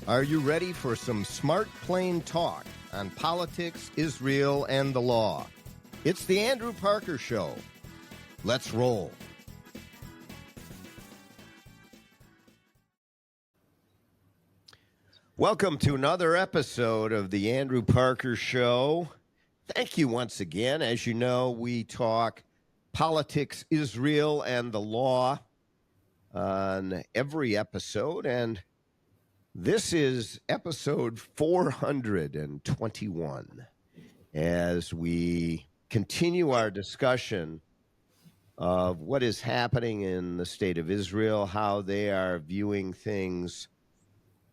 Are you ready for some smart, plain talk on politics, Israel, and the law? It's the Andrew Parker Show. Let's roll. Welcome to another episode of the Andrew Parker Show. Thank you once again. As you know, we talk politics, Israel, and the law on every episode, and this is episode 421 as we continue our discussion of what is happening in the state of Israel, how they are viewing things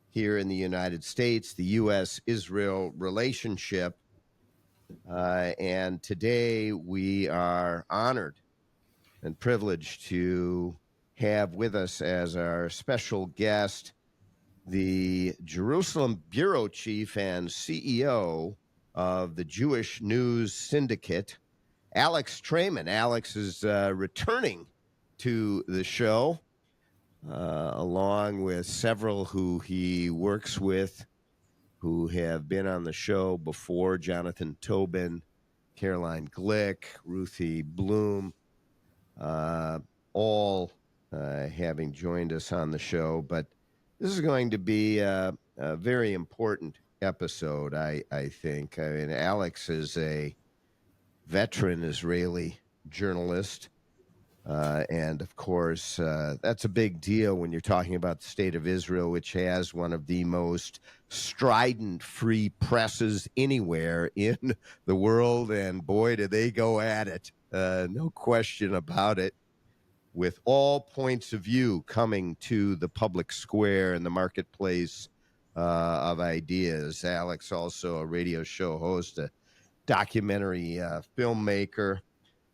here in the United States, the U.S.-Israel relationship. And today we are honored and privileged to have with us as our special guest the Jerusalem bureau chief and CEO of the Jewish News Syndicate, Alex Traiman. Alex is returning to the show, along with several who he works with who have been on the show before: Jonathan Tobin, Caroline Glick, Ruthie Bloom, all having joined us on the show. But this is going to be a very important episode, I think. I mean, Alex is a veteran Israeli journalist. And, of course, that's a big deal when you're talking about the state of Israel, which has one of the most strident free presses anywhere in the world. And, boy, do they go at it. No question about it. With all points of view coming to the public square and the marketplace of ideas. Alex, also a radio show host, a documentary filmmaker,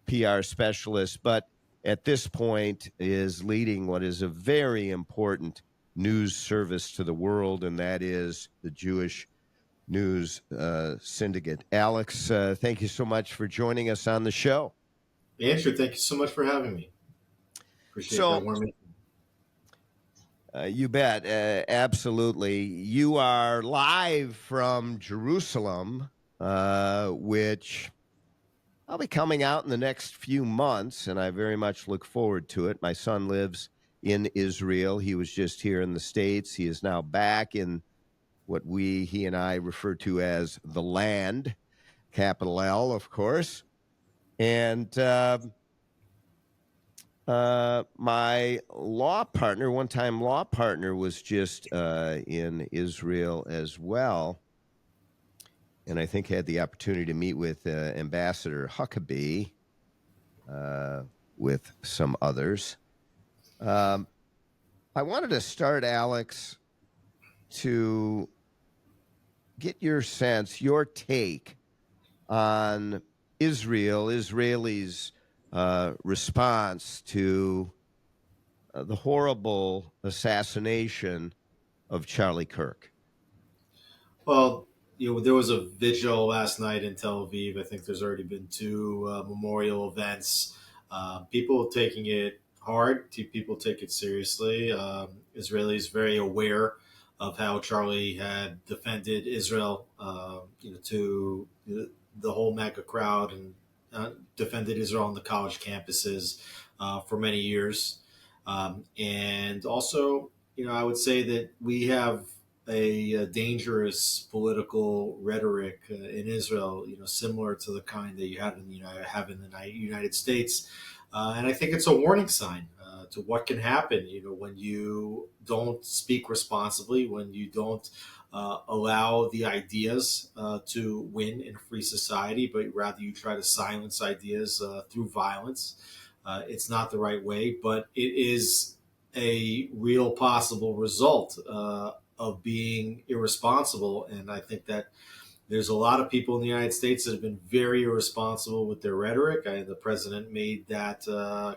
PR specialist, but at this point is leading what is a very important news service to the world, and that is the Jewish News Syndicate. Alex, thank you so much for joining us on the show. Andrew, thank you so much for having me. Appreciate that warm. You bet. Absolutely. You are live from Jerusalem, which I'll be coming out in the next few months, and I very much look forward to it. My son lives in Israel. He was just here in the States. He is now back in what he and I refer to as the land, capital L, of course. And my law partner, one-time law partner, was just in Israel as well, and I think had the opportunity to meet with Ambassador Huckabee, with some others. I wanted to start, Alex, to get your sense, your take on Israelis' response to the horrible assassination of Charlie Kirk. Well, there was a vigil last night in Tel Aviv. I think there's already been two memorial events. People taking it hard. People take it seriously. Israelis very aware of how Charlie had defended Israel, to the whole mega crowd, and defended Israel on the college campuses for many years. And also, I would say that we have a dangerous political rhetoric in Israel, similar to the kind that you have in the United States. And I think it's a warning sign to what can happen, when you don't speak responsibly, when you don't allow the ideas to win in a free society, but rather you try to silence ideas through violence. It's not the right way, but it is a real possible result of being irresponsible. And I think that there's a lot of people in the United States that have been very irresponsible with their rhetoric. The president made that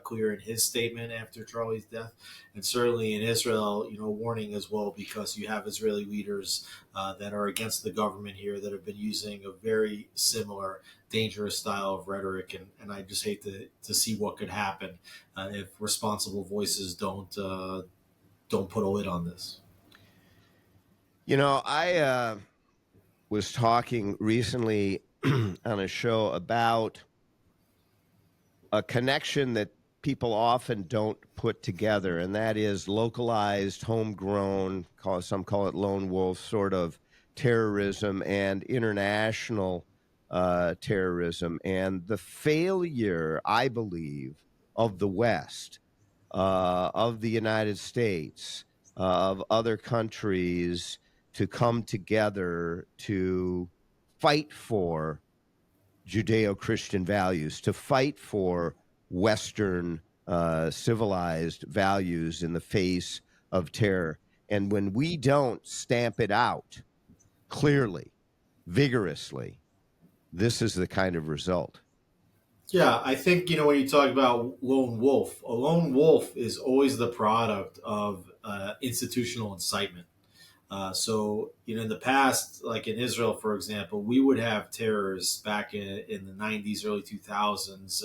clear in his statement after Charlie's death. And certainly in Israel, warning as well, because you have Israeli leaders that are against the government here that have been using a very similar dangerous style of rhetoric. And I just hate to see what could happen if responsible voices don't put a lid on this. I was talking recently on a show about a connection that people often don't put together, and that is localized, homegrown, some call it lone wolf sort of terrorism and international terrorism. And the failure, I believe, of the West, of the United States, of other countries to come together to fight for Judeo Christian values, to fight for Western civilized values in the face of terror. And when we don't stamp it out clearly, vigorously, this is the kind of result. Yeah, I think when you talk about lone wolf, a lone wolf is always the product of institutional incitement. So, in the past, like in Israel, for example, we would have terrorists back in the 90s, early 2000s,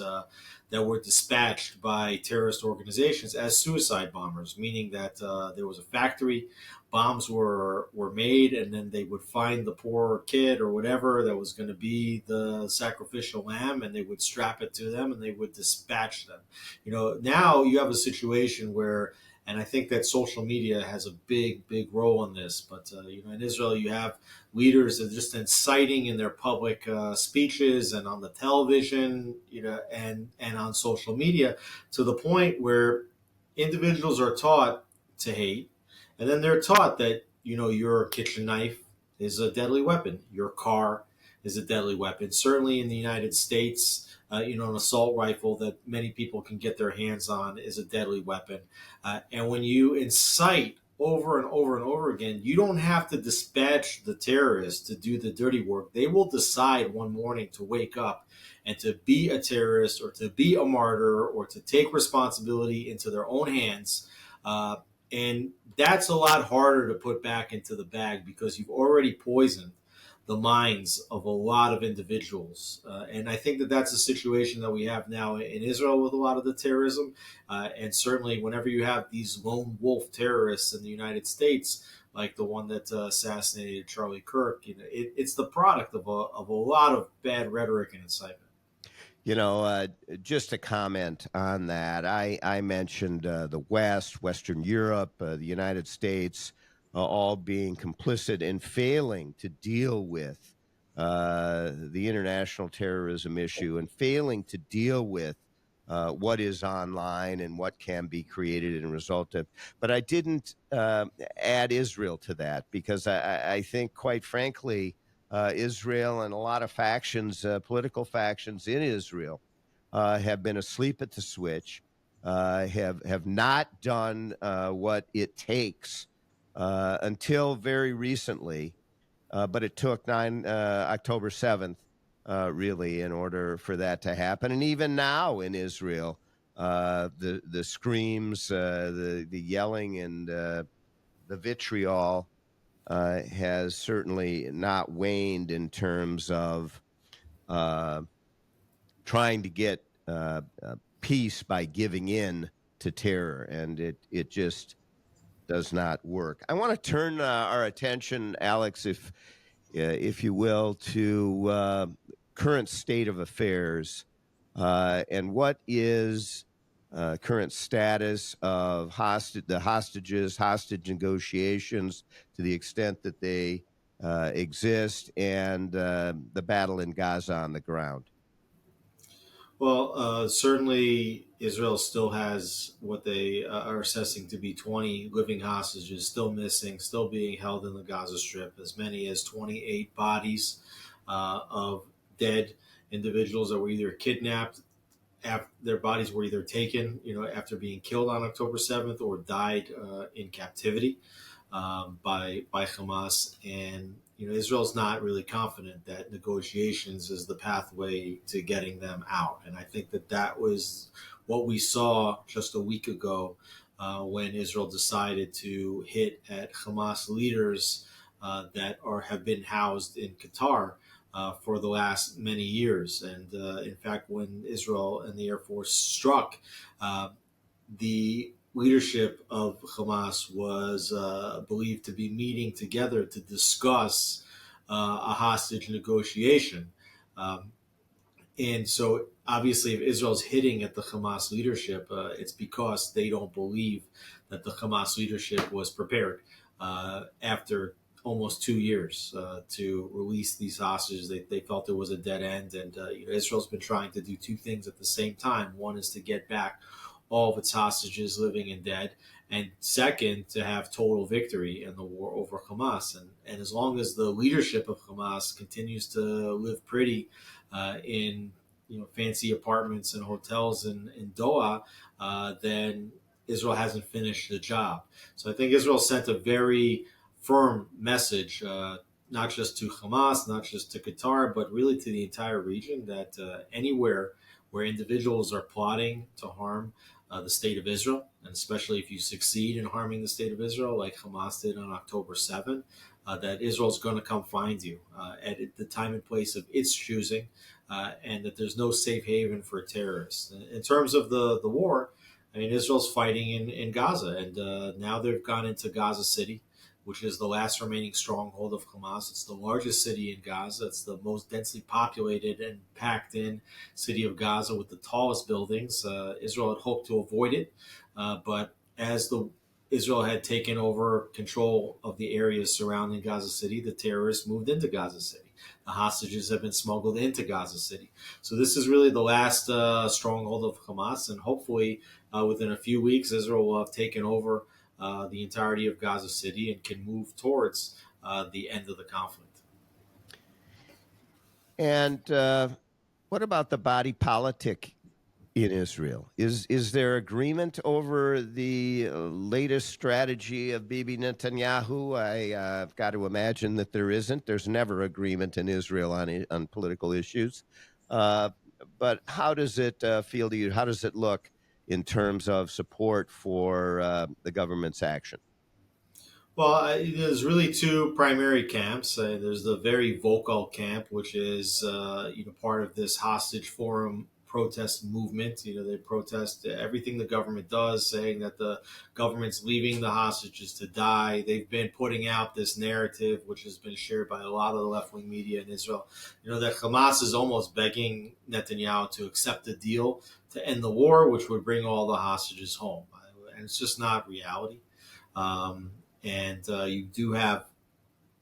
that were dispatched by terrorist organizations as suicide bombers, meaning that there was a factory, bombs were made, and then they would find the poor kid or whatever that was going to be the sacrificial lamb, and they would strap it to them and they would dispatch them. Now you have a situation where, and I think that social media has a big role in this. But in Israel, you have leaders that are just inciting in their public speeches and on the television, and on social media, to the point where individuals are taught to hate, and then they're taught that your kitchen knife is a deadly weapon, your car is a deadly weapon. Certainly in the United States, an assault rifle that many people can get their hands on is a deadly weapon. And when you incite over and over and over again, you don't have to dispatch the terrorists to do the dirty work. They will decide one morning to wake up and to be a terrorist or to be a martyr or to take responsibility into their own hands. And that's a lot harder to put back into the bag because you've already poisoned the minds of a lot of individuals. And I think that that's a situation that we have now in Israel with a lot of the terrorism. And certainly, whenever you have these lone wolf terrorists in the United States, like the one that assassinated Charlie Kirk, it's the product of a lot of bad rhetoric and incitement. You know, uh, just a comment on that. I mentioned the West, Western Europe, the United States, all being complicit in failing to deal with the international terrorism issue and failing to deal with what is online and what can be created and result of. But I didn't add Israel to that because I think, quite frankly, Israel and a lot of factions, political factions in Israel, have been asleep at the switch, have not done what it takes until very recently. But it took October 7th, really, in order for that to happen. And even now in Israel, the screams, the yelling, and the vitriol has certainly not waned in terms of uh, trying to get peace by giving in to terror, and it just does not work. I want to turn our attention, Alex, if you will, to current state of affairs and what is current status of hostage negotiations, to the extent that they exist, and the battle in Gaza on the ground. Well, certainly Israel still has what they are assessing to be 20 living hostages still missing, still being held in the Gaza Strip. As many as 28 bodies of dead individuals that were either kidnapped, their bodies were either taken, after being killed on October 7th, or died in captivity by Hamas. And Israel's not really confident that negotiations is the pathway to getting them out. And I think that that was what we saw just a week ago when Israel decided to hit at Hamas leaders that have been housed in Qatar. For the last many years. And in fact, when Israel and the Air Force struck, the leadership of Hamas was believed to be meeting together to discuss a hostage negotiation. Um, and so, obviously, if Israel's hitting at the Hamas leadership, it's because they don't believe that the Hamas leadership was prepared after almost 2 years to release these hostages. They felt it was a dead end. And Israel's been trying to do two things at the same time. One is to get back all of its hostages, living and dead. And second, to have total victory in the war over Hamas. And as long as the leadership of Hamas continues to live pretty in fancy apartments and hotels in Doha, then Israel hasn't finished the job. So I think Israel sent a very firm message, not just to Hamas, not just to Qatar, but really to the entire region, that anywhere where individuals are plotting to harm the state of Israel, and especially if you succeed in harming the state of Israel, like Hamas did on October 7th, that Israel's going to come find you at the time and place of its choosing, and that there's no safe haven for terrorists. In terms of the war, I mean, Israel's fighting in Gaza, and now they've gone into Gaza City, which is the last remaining stronghold of Hamas. It's the largest city in Gaza. It's the most densely populated and packed in city of Gaza with the tallest buildings. Israel had hoped to avoid it, but as Israel had taken over control of the areas surrounding Gaza City, the terrorists moved into Gaza City. The hostages have been smuggled into Gaza City. So this is really the last stronghold of Hamas, and hopefully within a few weeks, Israel will have taken over the entirety of Gaza City and can move towards the end of the conflict. And what about the body politic in Israel? Is there agreement over the latest strategy of Bibi Netanyahu? I've got to imagine that there isn't. There's never agreement in Israel on political issues. But how does it feel to you? How does it look in terms of support for the government's action? Well, there's really two primary camps. There's the very vocal camp, which is part of this hostage forum protest movement. They protest everything the government does, saying that the government's leaving the hostages to die. They've been putting out this narrative, which has been shared by a lot of the left wing media in Israel. That Hamas is almost begging Netanyahu to accept a deal to end the war, which would bring all the hostages home, and it's just not reality. Um, and you do have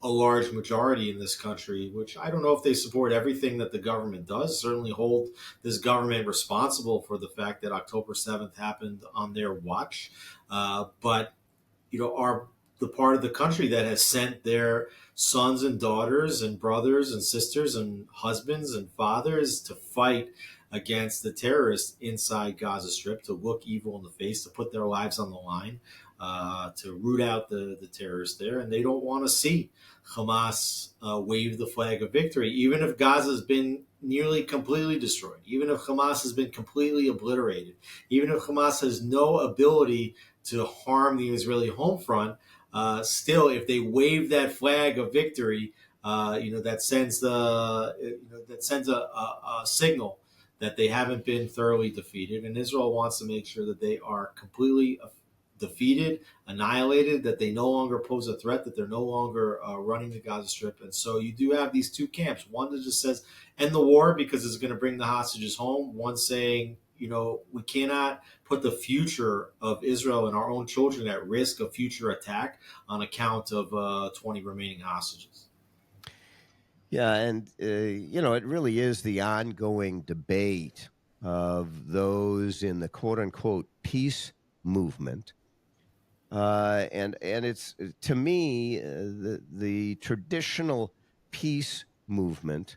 a large majority in this country, which I don't know if they support everything that the government does, certainly hold this government responsible for the fact that October 7th happened on their watch. But, are the part of the country that has sent their sons and daughters and brothers and sisters and husbands and fathers to fight against the terrorists inside Gaza Strip, to look evil in the face, to put their lives on the line, to root out the terrorists there. And they don't want to see Hamas wave the flag of victory, even if Gaza has been nearly completely destroyed, even if Hamas has been completely obliterated, even if Hamas has no ability to harm the Israeli home front. Still, if they wave that flag of victory, that sends a signal that they haven't been thoroughly defeated, and Israel wants to make sure that they are completely defeated, annihilated, that they no longer pose a threat, that they're no longer running the Gaza Strip. And so you do have these two camps. One that just says end the war because it's going to bring the hostages home. One saying, we cannot put the future of Israel and our own children at risk of future attack on account of 20 remaining hostages. Yeah, and it really is the ongoing debate of those in the quote unquote peace movement. And it's to me the traditional peace movement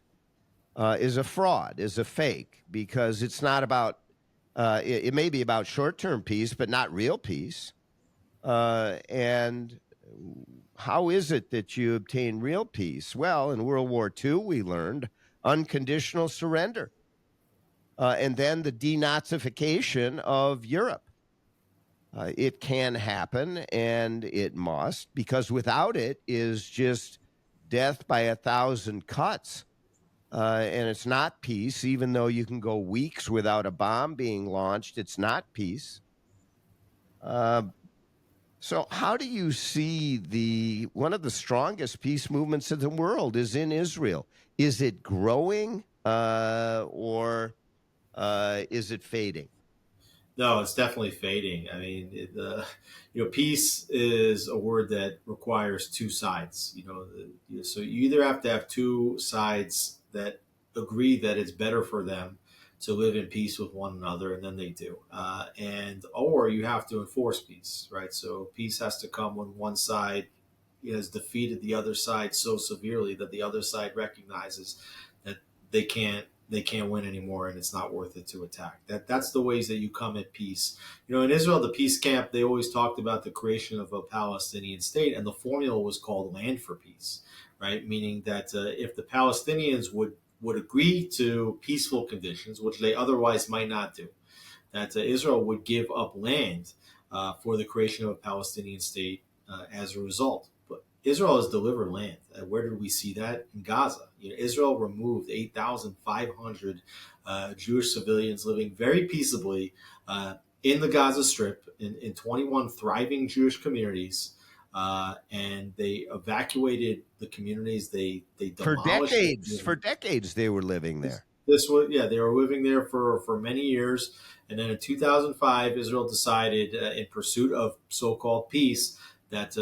is a fraud, is a fake, because it's not about it may be about short-term peace, but not real peace. And how is it that you obtain real peace? Well, in World War II, we learned unconditional surrender, and then the denazification of Europe. It can happen, and it must, because without it is just death by 1,000 cuts. And it's not peace, even though you can go weeks without a bomb being launched. It's not peace. Uh, so, how do you see the one of the strongest peace movements in the world is in Israel? Is it growing, or is it fading? No, it's definitely fading. I mean, peace is a word that requires two sides. So you either have to have two sides that agree that it's better for them to live in peace with one another, and then they do, and or you have to enforce peace, right? So peace has to come when one side has defeated the other side so severely that the other side recognizes that they can't win anymore, and it's not worth it to attack. That's the ways that you come at peace. In Israel, the peace camp, they always talked about the creation of a Palestinian state, and the formula was called land for peace, right? Meaning that if the Palestinians would agree to peaceful conditions, which they otherwise might not do, that Israel would give up land for the creation of a Palestinian state as a result. But Israel has delivered land. Where did we see that? In Gaza. Israel removed 8,500 Jewish civilians living very peaceably in the Gaza Strip in 21 thriving Jewish communities. And they evacuated the communities. They demolished the For communities. decades, they were living This, there. this was, yeah, they were living there for many years, and then in 2005, Israel decided, in pursuit of so-called peace, that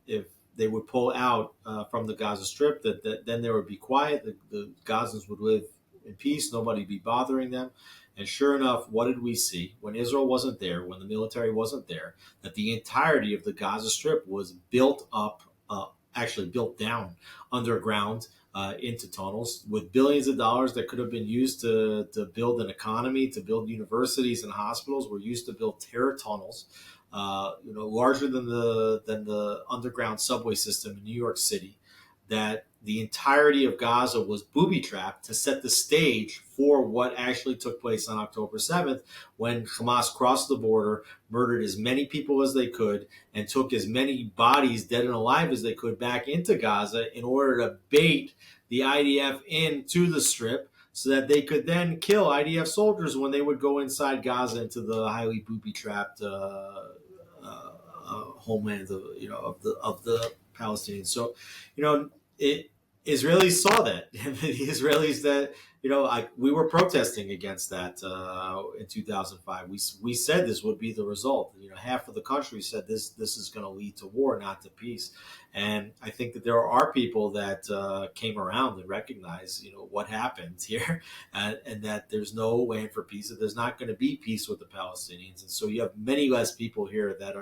if they would pull out from the Gaza Strip, that then there would be quiet. The Gazans would live in peace. Nobody would be bothering them. And sure enough, what did we see when Israel wasn't there, when the military wasn't there? That the entirety of the Gaza Strip was built up, actually built down underground into tunnels with billions of dollars that could have been used to build an economy, to build universities and hospitals, were used to build terror tunnels, larger than the underground subway system in New York City. That the entirety of Gaza was booby trapped to set the stage for what actually took place on October 7th, when Hamas crossed the border, murdered as many people as they could, and took as many bodies, dead and alive, as they could back into Gaza in order to bait the IDF into the strip so that they could then kill IDF soldiers when they would go inside Gaza into the highly booby trapped homeland of the Palestinians. So, it Israelis saw that. The Israelis that we were protesting against that in 2005. We said this would be the result. Half of the country said this is going to lead to war, not to peace. And I think that there are people that came around and recognized what happened here, and that there's no land for peace. That there's not going to be peace with the Palestinians, and so you have many less people here that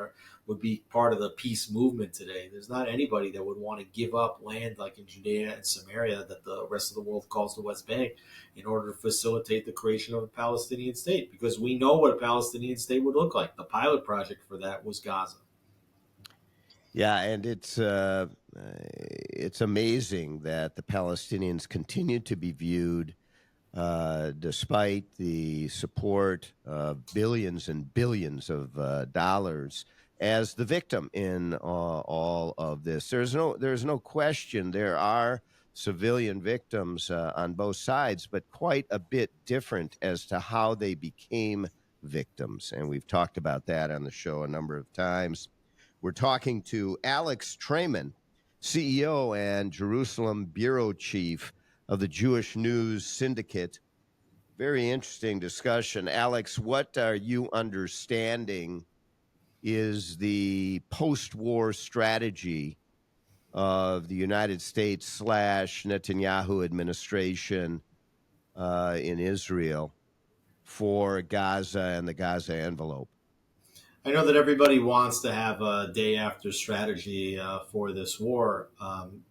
would be part of the peace movement today. There's not anybody that would want to give up land like in Judea and Samaria that the rest of the world calls the West Bank in order to facilitate the creation of a Palestinian state, because we know what a Palestinian state would look like. The pilot project for that was Gaza. Yeah, and it's amazing that the Palestinians continue to be viewed, despite the support of billions and billions of dollars, as the victim in all of this. There's no question there are civilian victims on both sides, but quite a bit different as to how they became victims. And we've talked about that on the show a number of times. We're talking to Alex Traiman, CEO and Jerusalem bureau chief of the Jewish News Syndicate. Very interesting discussion. Alex, what are you understanding is the post war strategy of the United States slash Netanyahu administration in Israel for Gaza and the Gaza envelope? I know that everybody wants to have a day after strategy for this war,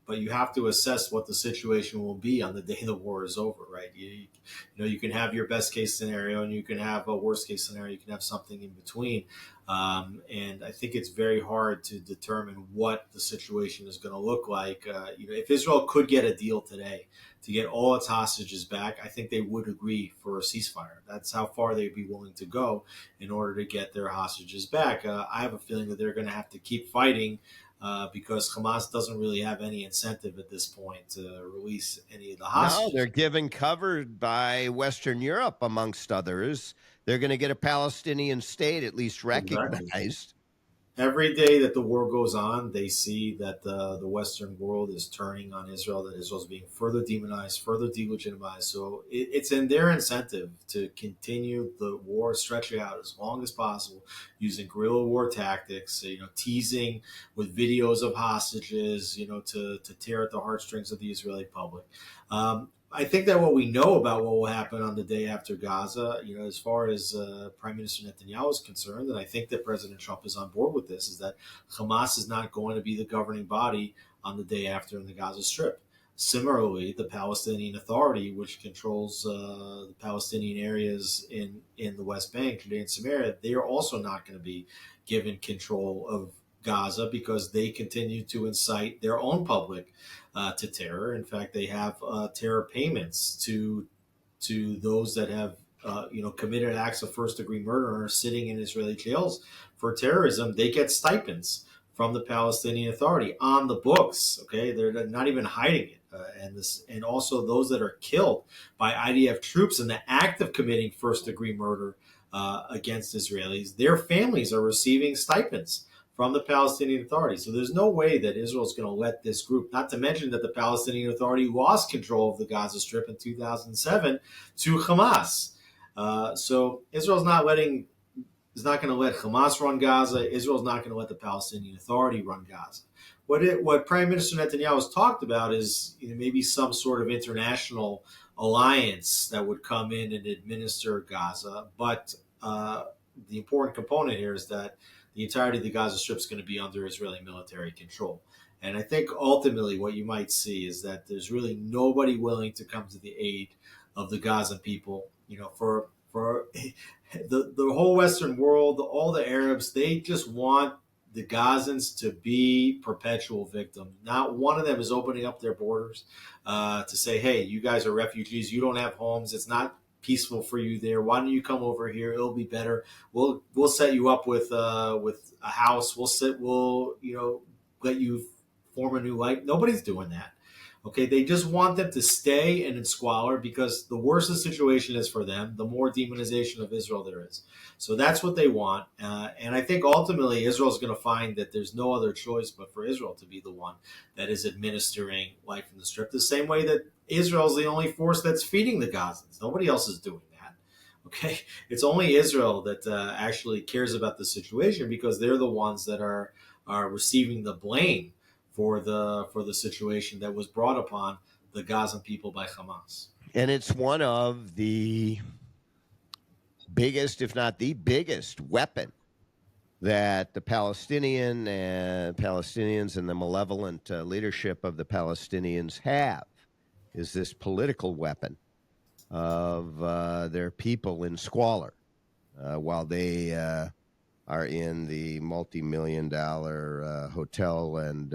but you have to assess what the situation will be on the day the war is over, right? You can have your best case scenario, and you can have a worst case scenario. You can have something in between, and I think it's very hard to determine what the situation is going to look like. If Israel could get a deal today to get all its hostages back, I think they would agree for a ceasefire. That's how far they'd be willing to go in order to get their hostages back. I have a feeling that they're going to have to keep fighting because Hamas doesn't really have any incentive at this point to release any of the No, they're hostages. given cover by Western Europe, amongst others. They're going to get a Palestinian state at least Exactly. recognized. Every day that the war goes on, they see that the Western world is turning on Israel, that Israel is being further demonized, further delegitimized. So it's in their incentive to continue the war, stretch it out as long as possible, using guerrilla war tactics, teasing with videos of hostages, to tear at the heartstrings of the Israeli public. I think that what we know about what will happen on the day after Gaza, as far as Prime Minister Netanyahu is concerned, and I think that President Trump is on board with this, is that Hamas is not going to be the governing body on the day after in the Gaza Strip. Similarly, the Palestinian Authority, which controls the Palestinian areas in the West Bank, Judea and Samaria, they are also not going to be given control of Gaza because they continue to incite their own public to terror. In fact, they have terror payments to those that have committed acts of first degree murder and are sitting in Israeli jails for terrorism. They get stipends from the Palestinian Authority on the books. Okay, they're not even hiding it. And also those that are killed by IDF troops in the act of committing first degree murder against Israelis, their families are receiving stipends from the Palestinian Authority. So there's no way that Israel is going to let this group, not to mention that the Palestinian Authority lost control of the Gaza Strip in 2007 to Hamas. So Israel's is not going to let Hamas run Gaza. Israel's not going to let the Palestinian Authority run Gaza. What Prime Minister Netanyahu has talked about is maybe some sort of international alliance that would come in and administer Gaza. But the important component here is that the entirety of the Gaza Strip is going to be under Israeli military control. And I think ultimately what you might see is that there's really nobody willing to come to the aid of the Gazan people. For the whole Western world, all the Arabs, they just want the Gazans to be perpetual victims. Not one of them is opening up their borders to say, "Hey, you guys are refugees. You don't have homes. It's not peaceful for you there. Why don't you come over here? It'll be better. We'll set you up with a house. We'll let you form a new life." Nobody's doing that. Okay, they just want them to stay and in squalor because the worse the situation is for them, the more demonization of Israel there is. So that's what they want. And I think ultimately Israel is going to find that there's no other choice but for Israel to be the one that is administering life in the Strip, the same way that Israel is the only force that's feeding the Gazans. Nobody else is doing that. Okay, it's only Israel that actually cares about the situation because they're the ones that are receiving the blame for the situation that was brought upon the Gazan people by Hamas. And it's one of the biggest, if not the biggest, weapon that the Palestinians and the malevolent leadership of the Palestinians have is this political weapon of their people in squalor while they are in the multi-million-dollar hotel and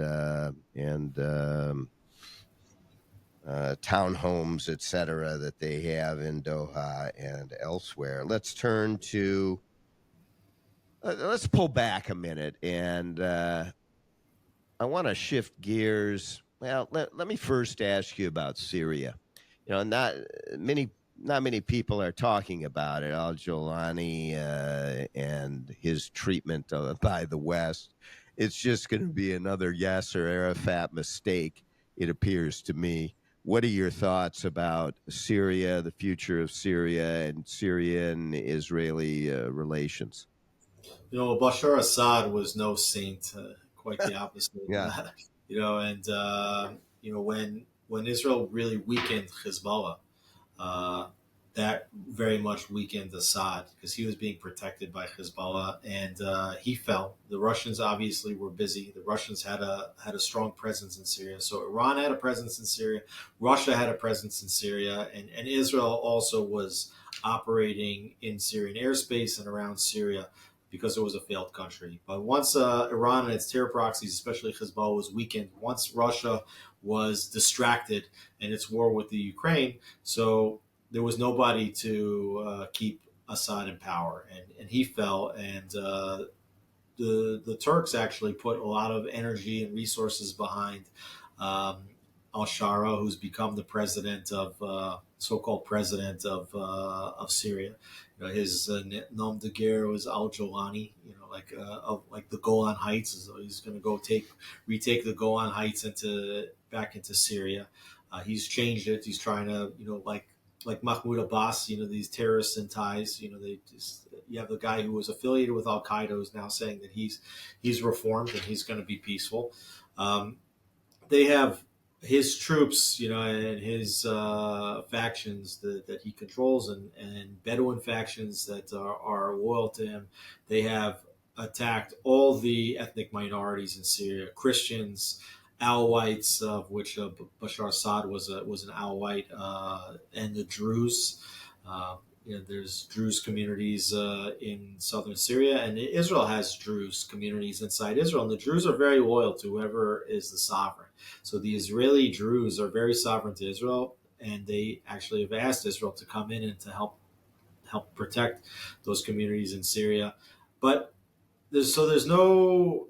townhomes, etc., that they have in Doha and elsewhere. Let's turn to let's pull back a minute, and I want to shift gears. Well, let me first ask you about Syria. Many not many people are talking about it. Al Jolani and his treatment by the West. It's just going to be another Yasser Arafat mistake, it appears to me. What are your thoughts about Syria, the future of Syria, and Syrian Israeli relations? Bashar Assad was no saint, quite the opposite. Yeah. And when Israel really weakened Hezbollah, uh, that very much weakened Assad because he was being protected by Hezbollah, and he fell. The Russians obviously were busy. The Russians had a strong presence in Syria, so Iran had a presence in Syria, Russia had a presence in Syria, and Israel also was operating in Syrian airspace and around Syria because it was a failed country. But once Iran and its terror proxies, especially Hezbollah, was weakened, once Russia was distracted in its war with the Ukraine, so there was nobody to keep Assad in power, and he fell. And the Turks actually put a lot of energy and resources behind um, al-Shara, who's become the president of so-called president of Syria. You know, his nom de guerre was al-Jolani. You know, like the Golan Heights. So he's going to retake the Golan Heights back into Syria. He's changed it. He's trying to, like Mahmoud Abbas, these terrorists in ties. You have the guy who was affiliated with Al Qaeda who's now saying that he's reformed and he's going to be peaceful. They have his troops, and his factions that he controls, and Bedouin factions that are loyal to him. They have attacked all the ethnic minorities in Syria: Christians, Alawites, of which Bashar Assad was an Alawite, and the Druze. There's Druze communities in southern Syria, and Israel has Druze communities inside Israel, and the Druze are very loyal to whoever is the sovereign. So the Israeli Druze are very sovereign to Israel, and they actually have asked Israel to come in and to help protect those communities in Syria. But there's no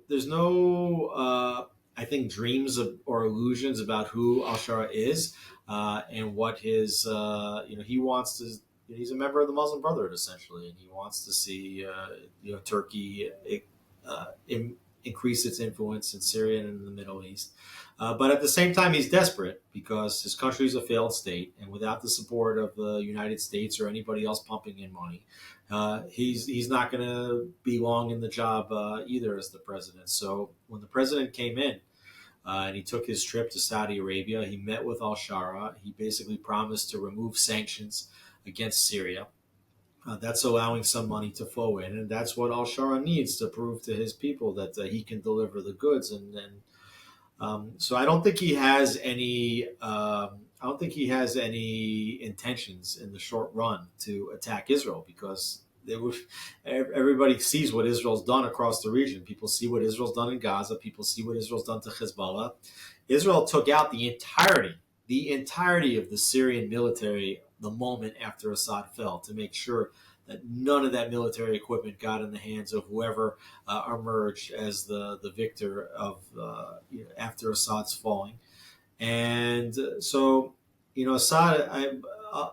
I think dreams or illusions about who al-Shara is, and what his he wants to. He's a member of the Muslim Brotherhood essentially, and he wants to see Turkey increase its influence in Syria and in the Middle East. But at the same time, he's desperate because his country is a failed state, and without the support of the United States or anybody else pumping in money, he's not going to be long in the job either as the president. So when the president came in, and he took his trip to Saudi Arabia, he met with al-Shara. He basically promised to remove sanctions against Syria. That's allowing some money to flow in, and that's what al-Shara needs to prove to his people that he can deliver the goods. So I don't think he has any. I don't think he has any intentions in the short run to attack Israel, because everybody sees what Israel's done across the region. People see what Israel's done in Gaza. People see what Israel's done to Hezbollah. Israel took out the entirety of the Syrian military the moment after Assad fell, to make sure that none of that military equipment got in the hands of whoever emerged as the victor of after Assad's falling. And so, Assad,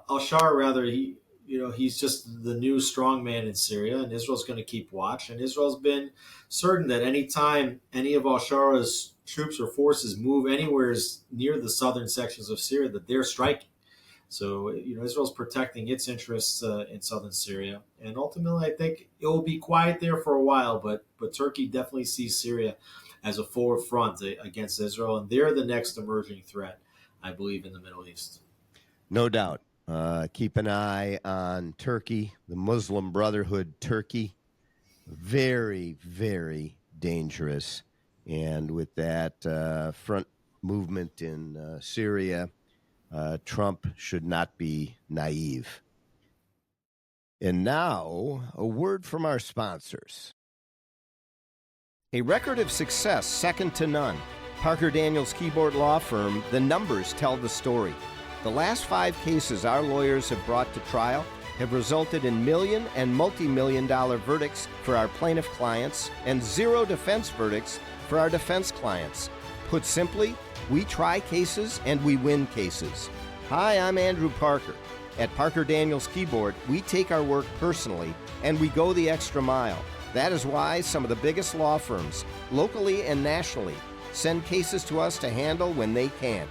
al-Shara rather, he's just the new strongman in Syria, and Israel's going to keep watch. And Israel's been certain that anytime any of al-Shara's troops or forces move anywhere near the southern sections of Syria, that they're striking. So, Israel's protecting its interests in southern Syria. And ultimately, I think it will be quiet there for a while, but Turkey definitely sees Syria as a forward front against Israel, and they're the next emerging threat, I believe, in the Middle East. No doubt. Keep an eye on Turkey, the Muslim Brotherhood Turkey. Very, very dangerous. And with that front movement in Syria, Trump should not be naive. And now, a word from our sponsors. A record of success second to none. Parker Daniels Keyboard Law Firm, the numbers tell the story. The last 5 cases our lawyers have brought to trial have resulted in million and multi-million-dollar verdicts for our plaintiff clients and 0 defense verdicts for our defense clients. Put simply, we try cases and we win cases. Hi, I'm Andrew Parker. At Parker Daniels Keyboard, we take our work personally and we go the extra mile. That is why some of the biggest law firms, locally and nationally, send cases to us to handle when they can't.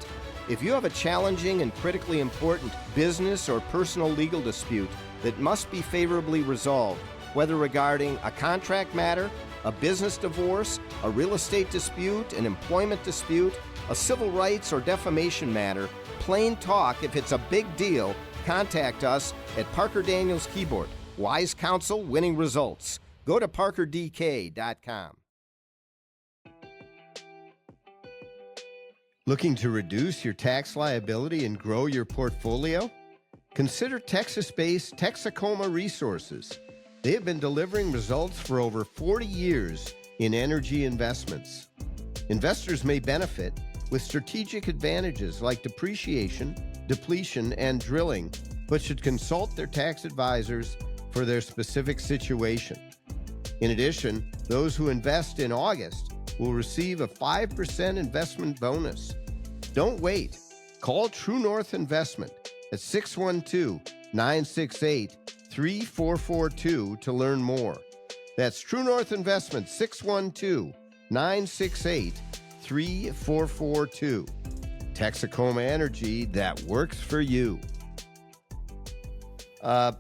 If you have a challenging and critically important business or personal legal dispute that must be favorably resolved, whether regarding a contract matter, a business divorce, a real estate dispute, an employment dispute, a civil rights or defamation matter, plain talk, if it's a big deal, contact us at Parker Daniels Keyboard. Wise counsel, winning results. Go to parkerdk.com. Looking to reduce your tax liability and grow your portfolio? Consider Texas-based Texacoma Resources. They have been delivering results for over 40 years in energy investments. Investors may benefit with strategic advantages like depreciation, depletion, and drilling, but should consult their tax advisors for their specific situation. In addition, those who invest in August will receive a 5% investment bonus. Don't wait. Call True North Investment at 612 968 3442 to learn more. That's True North Investment, 612 968 3442. Texacoma Energy that works for you. I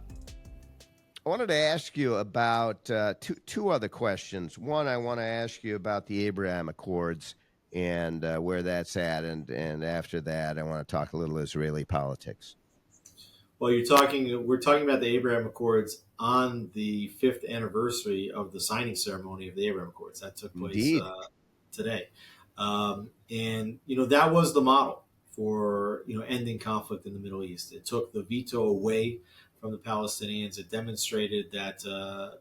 wanted to ask you about two other questions. One, I want to ask you about the Abraham Accords and where that's at, and after that, I want to talk a little Israeli politics. Well, we're talking about the Abraham Accords on the 5th anniversary of the signing ceremony of the Abraham Accords that took place Indeed. today, and that was the model for ending conflict in the Middle East. It took the veto away from the Palestinians. It demonstrated that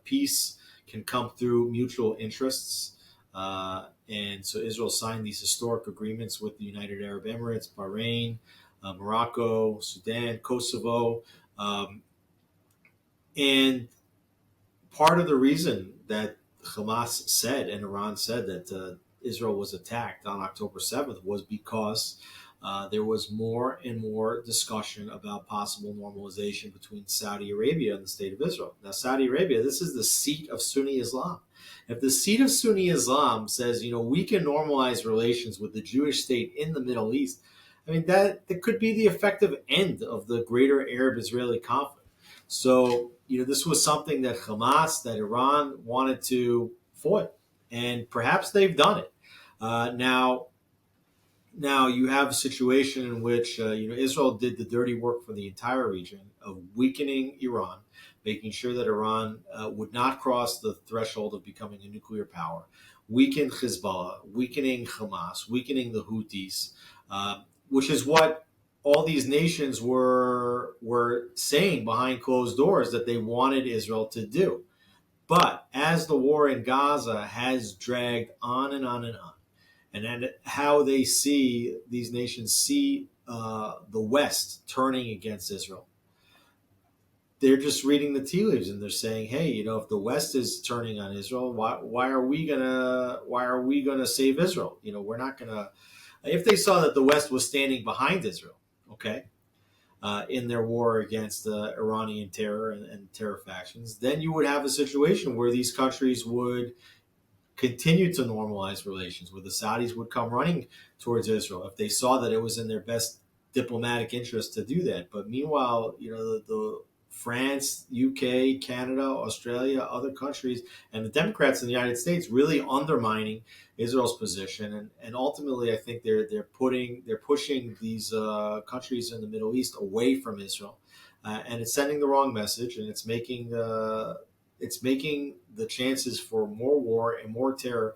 peace can come through mutual interests. And so Israel signed these historic agreements with the United Arab Emirates, Bahrain, Morocco, Sudan, Kosovo. And part of the reason that Hamas said and Iran said that Israel was attacked on October 7th was because there was more and more discussion about possible normalization between Saudi Arabia and the state of Israel. Now, Saudi Arabia, this is the seat of Sunni Islam. If the seat of Sunni Islam says, we can normalize relations with the Jewish state in the Middle East, I mean, that could be the effective end of the greater Arab-Israeli conflict. So, this was something that Hamas, that Iran wanted to foil, and perhaps they've done it. Now you have a situation in which Israel did the dirty work for the entire region of weakening Iran, making sure that Iran would not cross the threshold of becoming a nuclear power, weakened Hezbollah, weakening Hamas, weakening the Houthis, which is what all these nations were saying behind closed doors that they wanted Israel to do. But as the war in Gaza has dragged on and on and on, and then how they see these nations see the West turning against Israel, they're just reading the tea leaves and they're saying, "Hey, if the West is turning on Israel, why are we gonna save Israel? We're not gonna." If they saw that the West was standing behind Israel, okay, in their war against the Iranian terror and terror factions, then you would have a situation where these countries would continue to normalize relations, where the Saudis would come running towards Israel if they saw that it was in their best diplomatic interest to do that. But meanwhile, the France, UK, Canada, Australia, other countries, and the Democrats in the United States really undermining Israel's position, and ultimately, I think they're pushing these countries in the Middle East away from Israel, and it's sending the wrong message, and it's making the chances for more war and more terror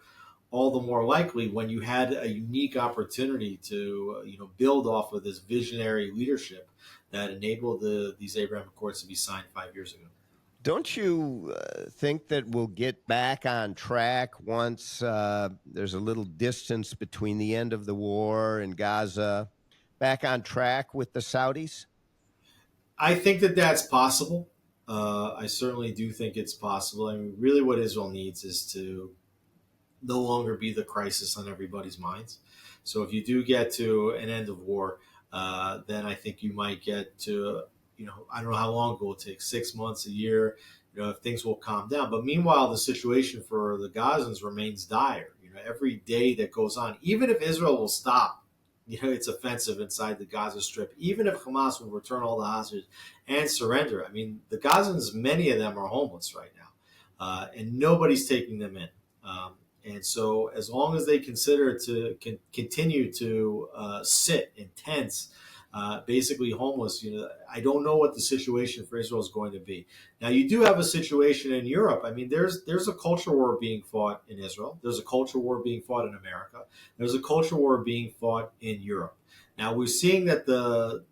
all the more likely when you had a unique opportunity to build off of this visionary leadership that enabled these Abraham Accords to be signed 5 years ago. Don't you think that we'll get back on track once there's a little distance between the end of the war and Gaza, back on track with the Saudis? I think that that's possible. I certainly do think it's possible. I mean, really what Israel needs is to no longer be the crisis on everybody's minds. So if you do get to an end of war, then I think you might get to, I don't know how long it will take, 6 months, a year, if things will calm down. But meanwhile, the situation for the Gazans remains dire. Every day that goes on, even if Israel will stop, its offensive inside the Gaza Strip, even if Hamas will return all the hostages and surrender, I mean, the Gazans, many of them are homeless right now, and nobody's taking them in. And so, as long as they consider to continue to sit in tents, basically homeless, I don't know what the situation for Israel is going to be. Now, you do have a situation in Europe. I mean, there's a culture war being fought in Israel. There's a culture war being fought in America. There's a culture war being fought in Europe. Now, we're seeing that the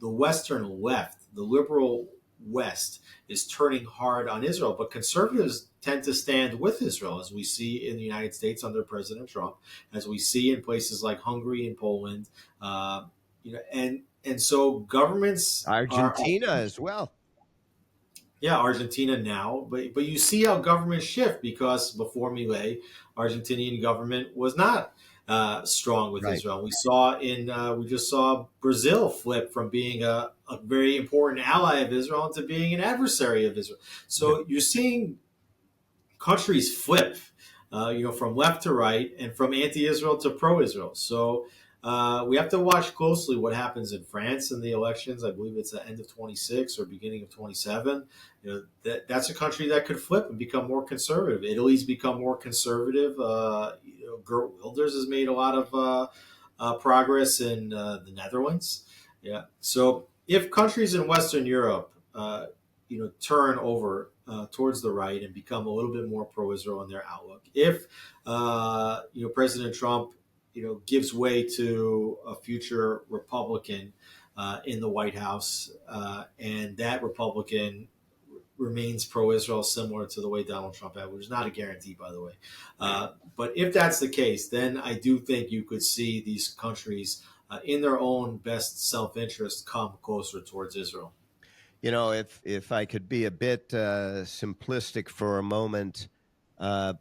Western left, the liberal West, is turning hard on Israel, but conservatives tend to stand with Israel, as we see in the United States under President Trump, as we see in places like Hungary and Poland, and so governments Argentina as well. Yeah, Argentina now, but you see how governments shift, because before Milei, Argentinian government was not strong with Right. Israel. We just saw Brazil flip from being a very important ally of Israel into being an adversary of Israel. Yeah. So you're seeing countries flip, from left to right and from anti-Israel to pro-Israel. So we have to watch closely what happens in France in the elections. I believe it's the end of 26 or beginning of 27. That's a country that could flip and become more conservative. Italy's become more conservative. Geert Wilders has made a lot of progress in the Netherlands. Yeah. So if countries in Western Europe, turn over towards the right and become a little bit more pro-Israel in their outlook, if President Trump, gives way to a future Republican in the White House, and that Republican remains pro-Israel, similar to the way Donald Trump had, which is not a guarantee, by the way. But if that's the case, then I do think you could see these countries, in their own best self-interest, come closer towards Israel. If I could be a bit simplistic for a moment, uh,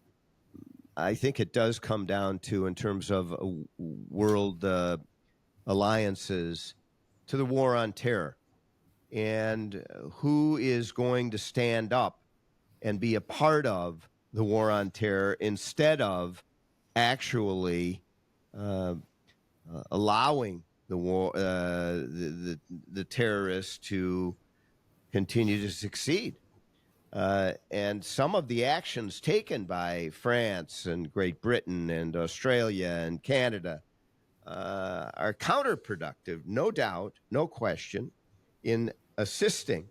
I think it does come down to, in terms of world alliances, to the war on terror, and who is going to stand up and be a part of the war on terror instead of actually uh, allowing the war, the terrorists to continue to succeed. And some of the actions taken by France and Great Britain and Australia and Canada are counterproductive, no doubt, no question, in assisting,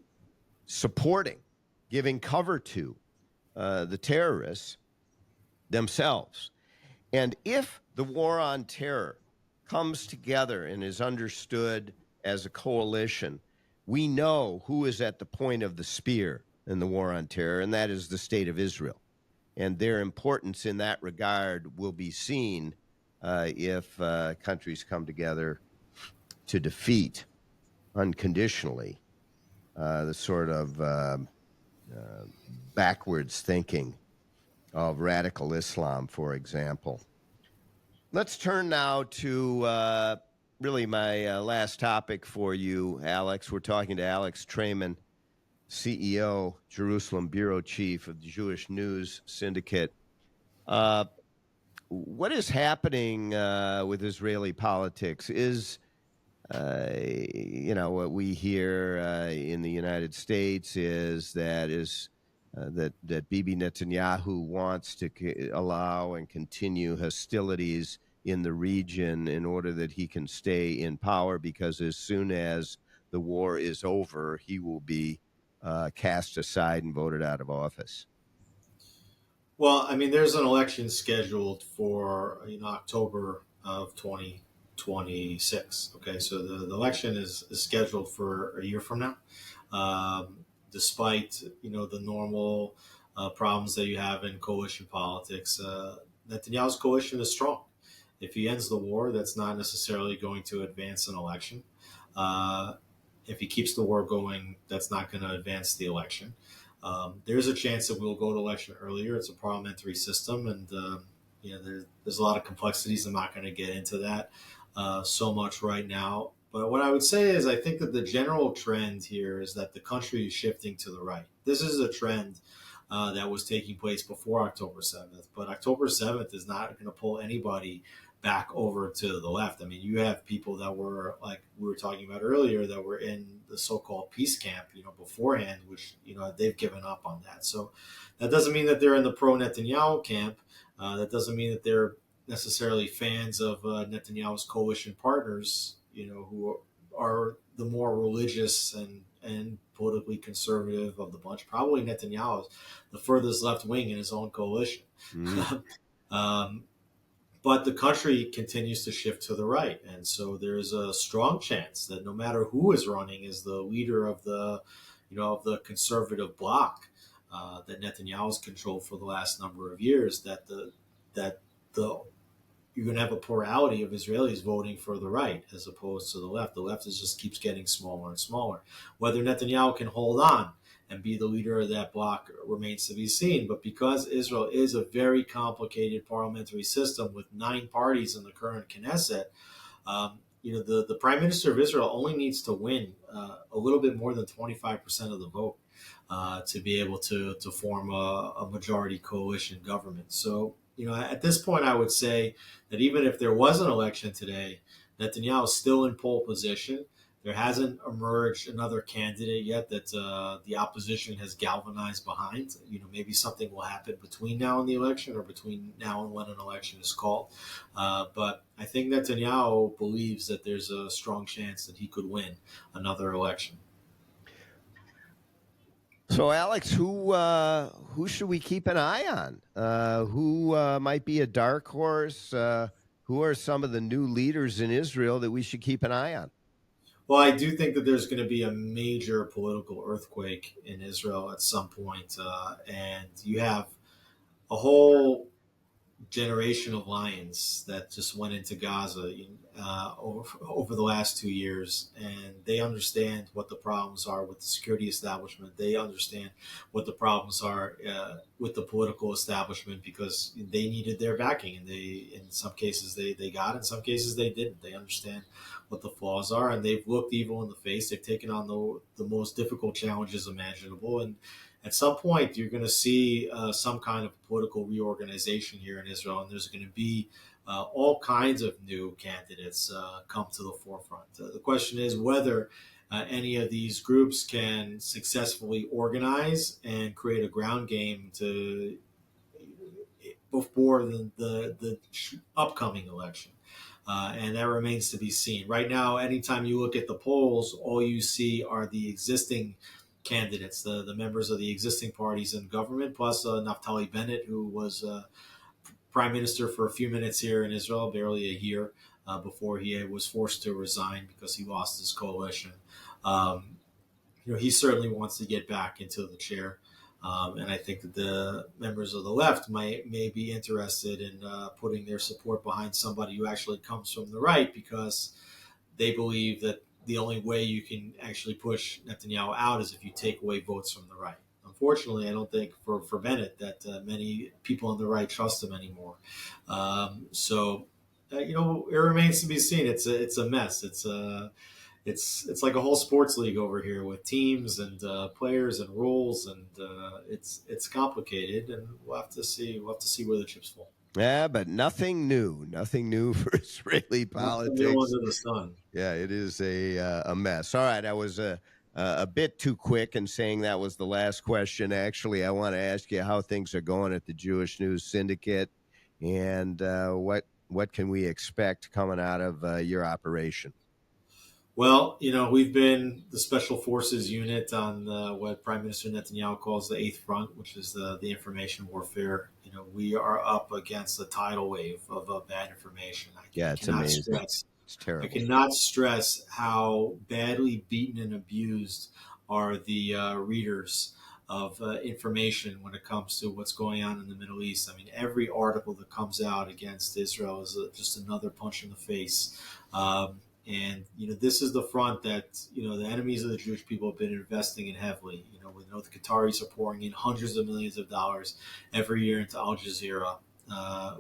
supporting, giving cover to the terrorists themselves. And if the war on terror comes together and is understood as a coalition, we know who is at the point of the spear in the war on terror, and that is the state of Israel. And their importance in that regard will be seen if countries come together to defeat unconditionally the sort of backwards thinking of radical Islam, for example. Let's turn now to really my last topic for you, Alex. We're talking to Alex Traiman, CEO, Jerusalem Bureau Chief of the Jewish News Syndicate. Uh, what is happening with Israeli politics? What we hear in the United States is that Bibi Netanyahu wants to allow and continue hostilities in the region in order that he can stay in power, because as soon as the war is over, he will be cast aside and voted out of office. Well, I mean, there's an election scheduled for October of 2026. Okay, so the election is scheduled for a year from now. Despite the normal problems that you have in coalition politics, Netanyahu's coalition is strong. If he ends the war, that's not necessarily going to advance an election. Uh, if he keeps the war going, that's not going to advance the election. There's a chance that we'll go to election earlier. It's a parliamentary system, and there's a lot of complexities. I'm not going to get into that so much right now. But what I would say is, I think that the general trend here is that the country is shifting to the right. This is a trend that was taking place before October 7th, but October 7th is not going to pull anybody back over to the left. I mean, you have people that were, like we were talking about earlier, that were in the so-called peace camp, beforehand, which, they've given up on that. So that doesn't mean that they're in the pro-Netanyahu camp. That doesn't mean that they're necessarily fans of Netanyahu's coalition partners, who are the more religious and politically conservative of the bunch. Probably Netanyahu is the furthest left wing in his own coalition. Mm. um, but the country continues to shift to the right, and so there's a strong chance that no matter who is running as the leader of the conservative bloc that Netanyahu's controlled for the last number of years, that the you're going to have a plurality of Israelis voting for the right as opposed to the left. The left just keeps getting smaller and smaller. Whether Netanyahu can hold on and be the leader of that bloc remains to be seen. But because Israel is a very complicated parliamentary system with 9 parties in the current Knesset, the prime minister of Israel only needs to win a little bit more than 25% of the vote to be able to form a majority coalition government. So, at this point, I would say that even if there was an election today, Netanyahu is still in pole position. There hasn't emerged another candidate yet that the opposition has galvanized behind. Maybe something will happen between now and the election, or between now and when an election is called. But I think Netanyahu believes that there's a strong chance that he could win another election. So, Alex, who should we keep an eye on? Who might be a dark horse? Who are some of the new leaders in Israel that we should keep an eye on? Well, I do think that there's going to be a major political earthquake in Israel at some point, and you have a whole generation of lions that just went into Gaza over the last 2 years, and they understand what the problems are with the security establishment. They understand what the problems are with the political establishment, because they needed their backing, and in some cases, they got it. In some cases, they didn't. They understand what the flaws are, and they've looked evil in the face. They've taken on the most difficult challenges imaginable, and at some point, you're going to see some kind of political reorganization here in Israel, and there's going to be all kinds of new candidates come to the forefront. The question is whether any of these groups can successfully organize and create a ground game to before the upcoming election. And that remains to be seen. Right now, anytime you look at the polls, all you see are the existing candidates, the members of the existing parties in government, plus Naftali Bennett, who was prime minister for a few minutes here in Israel, barely a year before he was forced to resign because he lost his coalition. He certainly wants to get back into the chair. And I think that the members of the left may be interested in putting their support behind somebody who actually comes from the right, because they believe that the only way you can actually push Netanyahu out is if you take away votes from the right. Unfortunately, I don't think for Bennett that many people on the right trust him anymore. It remains to be seen. It's a mess. It's like a whole sports league over here with teams and players and rules, and it's complicated, and we'll have to see where the chips fall. Yeah, but nothing new for Israeli Nothing new politics. under the sun. Yeah, it is a mess. All right, I was a bit too quick in saying that was the last question. Actually, I want to ask you how things are going at the Jewish News Syndicate, and what can we expect coming out of your operation? Well, we've been the Special Forces unit on what Prime Minister Netanyahu calls the Eighth Front, which is the information warfare. We are up against a tidal wave of bad information. Yeah, it's amazing. It's terrible. I cannot stress how badly beaten and abused are the readers of information when it comes to what's going on in the Middle East. I mean, every article that comes out against Israel is just another punch in the face. And this is the front that the enemies of the Jewish people have been investing in heavily. We know the Qataris are pouring in hundreds of millions of dollars every year into Al Jazeera.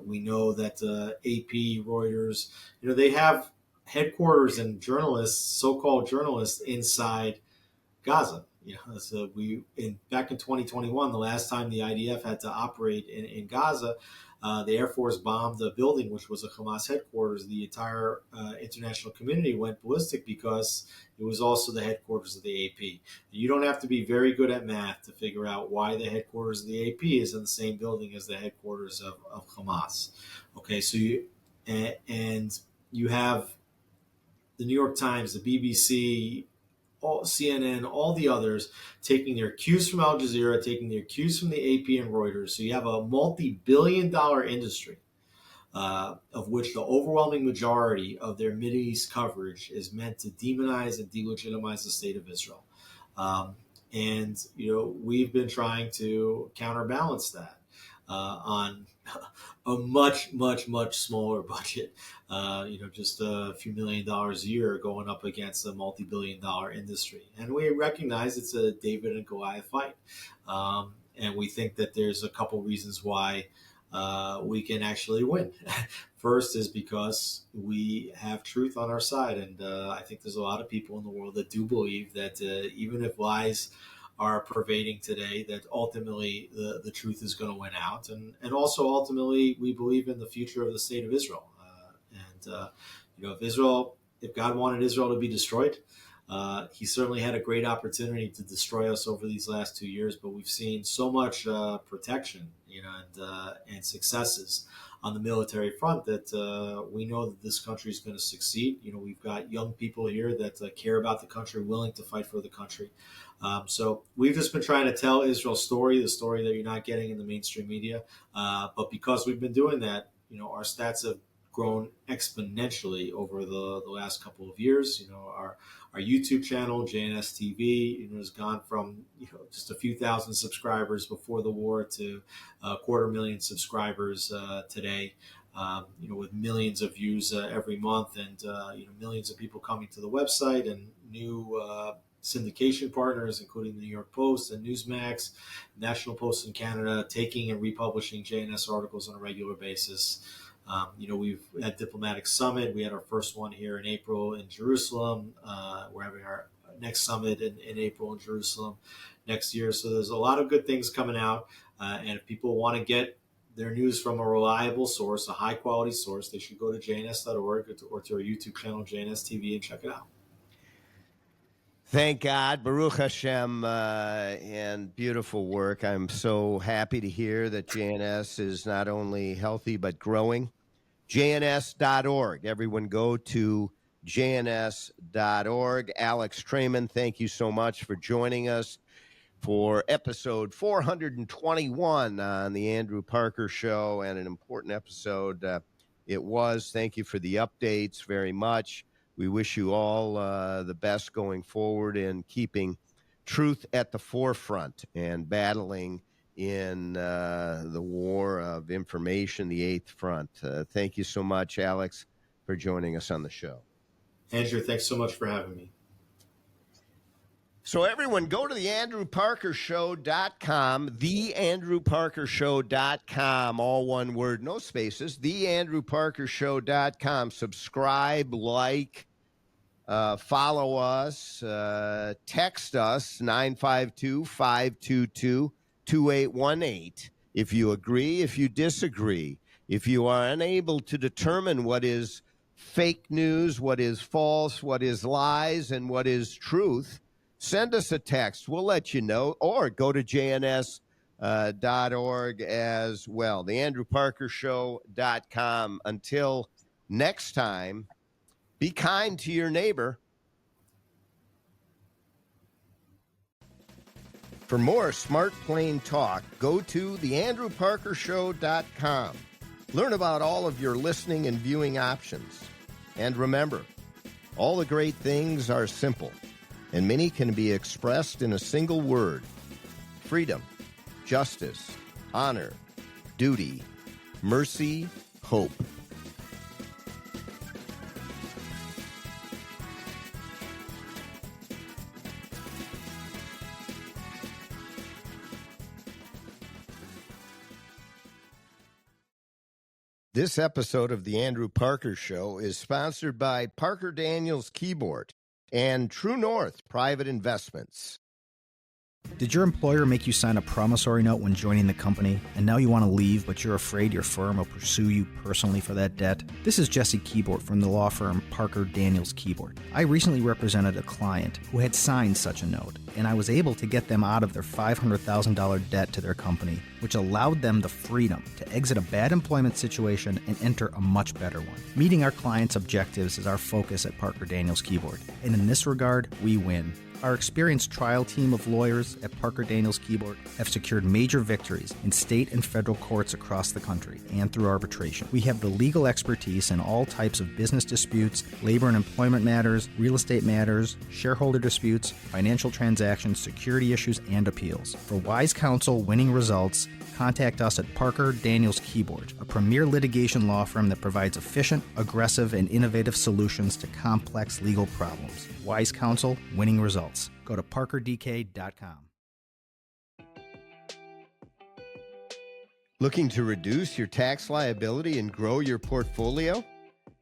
We know that AP, Reuters, they have headquarters and journalists, so-called journalists, inside Gaza. So back in 2021, the last time the IDF had to operate in Gaza, the Air Force bombed a building which was a Hamas headquarters. The entire international community went ballistic because it was also the headquarters of the AP. You don't have to be very good at math to figure out why the headquarters of the AP is in the same building as the headquarters of Hamas. Okay, so you have the New York Times, the BBC, CNN, all the others taking their cues from Al Jazeera, taking their cues from the AP and Reuters. So you have a multi-billion-dollar industry of which the overwhelming majority of their Mideast coverage is meant to demonize and delegitimize the state of Israel. And we've been trying to counterbalance that. on a much, much, much smaller budget. Just a few $1 million a year going up against a multi-billion-dollar industry. And we recognize it's a David and Goliath fight. And we think that there's a couple reasons why we can actually win. First is because we have truth on our side. And I think there's a lot of people in the world that do believe that even if lies are pervading today, that ultimately the truth is going to win out. And also ultimately we believe in the future of the state of Israel. If God wanted Israel to be destroyed, he certainly had a great opportunity to destroy us over these last 2 years, but we've seen so much protection, and successes on the military front that we know that this country is going to succeed. We've got young people here that care about the country, willing to fight for the country. So we've just been trying to tell Israel's story, the story that you're not getting in the mainstream media. But because we've been doing that, our stats have grown exponentially over the last couple of years. Our YouTube channel, JNS TV, has gone from just a few thousand subscribers before the war to 250,000 subscribers today. With millions of views every month, and millions of people coming to the website, and new syndication partners, including the New York Post and Newsmax, National Post in Canada, taking and republishing JNS articles on a regular basis. We've had Diplomatic Summit. We had our first one here in April in Jerusalem. We're having our next summit in April in Jerusalem next year. So there's a lot of good things coming out. And if people want to get their news from a reliable source, a high quality source, they should go to jns.org or to our YouTube channel, JNS TV, and check it out. Thank God, Baruch Hashem, and beautiful work. I'm so happy to hear that JNS is not only healthy but growing. JNS.org. Everyone go to JNS.org. Alex Traiman, thank you so much for joining us for episode 421 on the Andrew Parker Show, and an important episode it was. Thank you for the updates very much. We wish you all the best going forward in keeping truth at the forefront and battling in the war of information, the eighth front. Thank you so much, Alex, for joining us on the show. Andrew, thanks so much for having me. So everyone, go to theandrewparkershow.com, theandrewparkershow.com, all one word, no spaces, theandrewparkershow.com. Subscribe, like, follow us, text us, 952-522-2818. If you agree, if you disagree, if you are unable to determine what is fake news, what is false, what is lies, and what is truth, send us a text. We'll let you know. Or go to jns.org as well. TheAndrewParkerShow.com. Until next time, be kind to your neighbor. For more Smart Plain Talk, go to TheAndrewParkerShow.com. Learn about all of your listening and viewing options. And remember, all the great things are simple, and many can be expressed in a single word: freedom, justice, honor, duty, mercy, hope. This episode of The Andrew Parker Show is sponsored by Parker Daniels Keyboard and True North Private Investments. Did your employer make you sign a promissory note when joining the company, and now you want to leave, but you're afraid your firm will pursue you personally for that debt? This is Jesse Keyboard from the law firm Parker Daniels Keyboard. I recently represented a client who had signed such a note, and I was able to get them out of their $500,000 debt to their company, which allowed them the freedom to exit a bad employment situation and enter a much better one. Meeting our clients' objectives is our focus at Parker Daniels Keyboard, and in this regard, we win. Our experienced trial team of lawyers at Parker Daniels Keyboard have secured major victories in state and federal courts across the country and through arbitration. We have the legal expertise in all types of business disputes, labor and employment matters, real estate matters, shareholder disputes, financial transactions, security issues, and appeals. For wise counsel, winning results, contact us at Parker Daniels Keyboard, a premier litigation law firm that provides efficient, aggressive, and innovative solutions to complex legal problems. Wise counsel, winning results. Go to parkerdk.com. Looking to reduce your tax liability and grow your portfolio?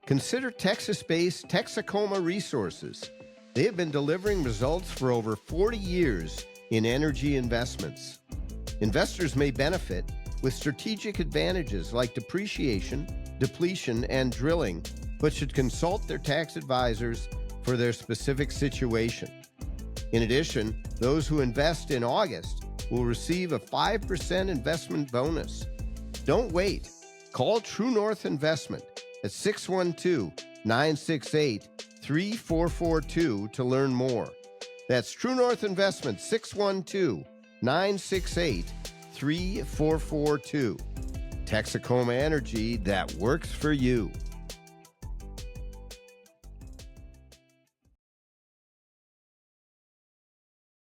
Consider Texas-based Texacoma Resources. They have been delivering results for over 40 years in energy investments. Investors may benefit with strategic advantages like depreciation, depletion, and drilling, but should consult their tax advisors for their specific situation. In addition, those who invest in August will receive a 5% investment bonus. Don't wait. Call True North Investment at 612-968-3442 to learn more. That's True North Investment, 612-968-3442. Texacoma Energy that works for you.